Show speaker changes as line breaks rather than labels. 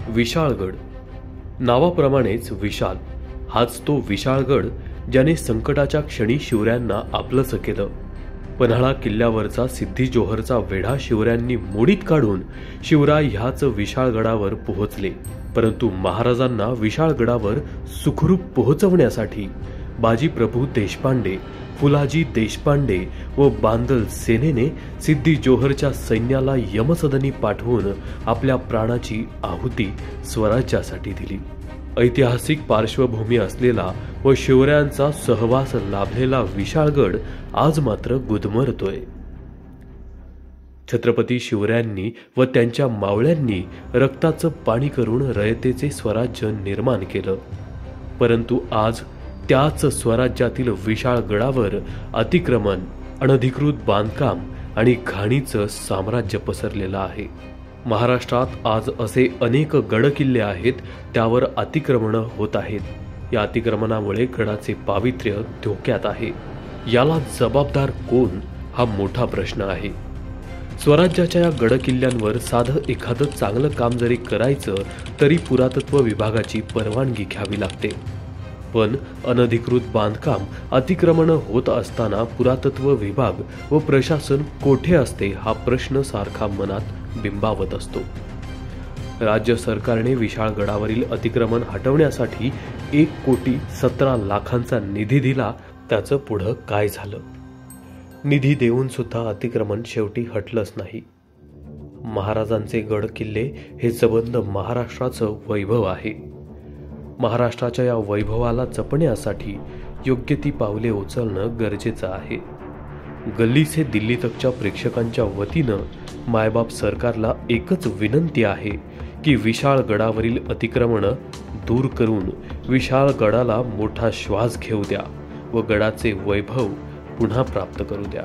विशाळगड नावाप्रमाणेच विशाल हाच तो विशाळगड ज्याने संकटाच्या क्षणी शिवऱ्यांना आपलंसं केलं। पन्हाळा किल्ल्यावरचा सिद्धी जोहरचा वेढा शिवऱ्यांनी मोडीत काढून शिवराय ह्याच विशाळगडावर पोहोचले। परंतु महाराजांना विशाळगडावर सुखरूप पोहोचवण्यासाठी बाजीप्रभू देशपांडे, फुलाजी देशपांडे व बांदल सेनेने सिद्धी जोहरच्या सैन्याला यमसदनी पाठवून आपल्या प्राणाची आहुती स्वराज्यासाठी दिली। ऐतिहासिक पार्श्वभूमी असलेला व शिवरायांचा सहवास लाभलेला विशाळगड आज मात्र गुदमरतोय। छत्रपती शिवरायांनी व त्यांच्या मावळ्यांनी रक्ताचं पाणी करून रयतेचे स्वराज्य निर्माण केलं, परंतु आज त्याच स्वराज्यातील विशाळगडावर अतिक्रमण, अनधिकृत बांधकाम आणि घाणीचं साम्राज्य पसरलेलं आहे। महाराष्ट्रात आज असे अनेक गडकिल्ले आहेत, त्यावर अतिक्रमण होत आहेत। या अतिक्रमणामुळे गडाचे पावित्र्य धोक्यात आहे। याला जबाबदार कोण हा मोठा प्रश्न आहे। स्वराज्याच्या या गडकिल्ल्यांवर साधं एखादं चांगलं काम जरी करायचं तरी पुरातत्व विभागाची परवानगी घ्यावी लागते, पण अनधिकृत बांधकाम, अतिक्रमण होत असताना पुरातत्व विभाग व प्रशासन कोठे असते हा प्रश्न सारखा मनात बिंबावत असतो। राज्य सरकारने विशाळगडावरील अतिक्रमण हटवण्यासाठी 1,17,00,000चा निधी दिला, त्याचं पुढं काय झालं? निधी देऊन सुद्धा अतिक्रमण शेवटी हटलंच नाही। महाराजांचे गड किल्ले हे सबंध महाराष्ट्राचं वैभव आहे। महाराष्ट्राच्या या वैभवाला जपण्यासाठी योग्य ती पावले उचलणं गरजेचं आहे। गल्ली से दिल्ली तकच्या प्रेक्षकांच्या वतीनं मायबाप सरकारला एकच विनंती आहे की विशाळगडावरील अतिक्रमण दूर करून विशाळगडाला मोठा श्वास घेऊ द्या व गडाचे वैभव पुन्हा प्राप्त करू द्या।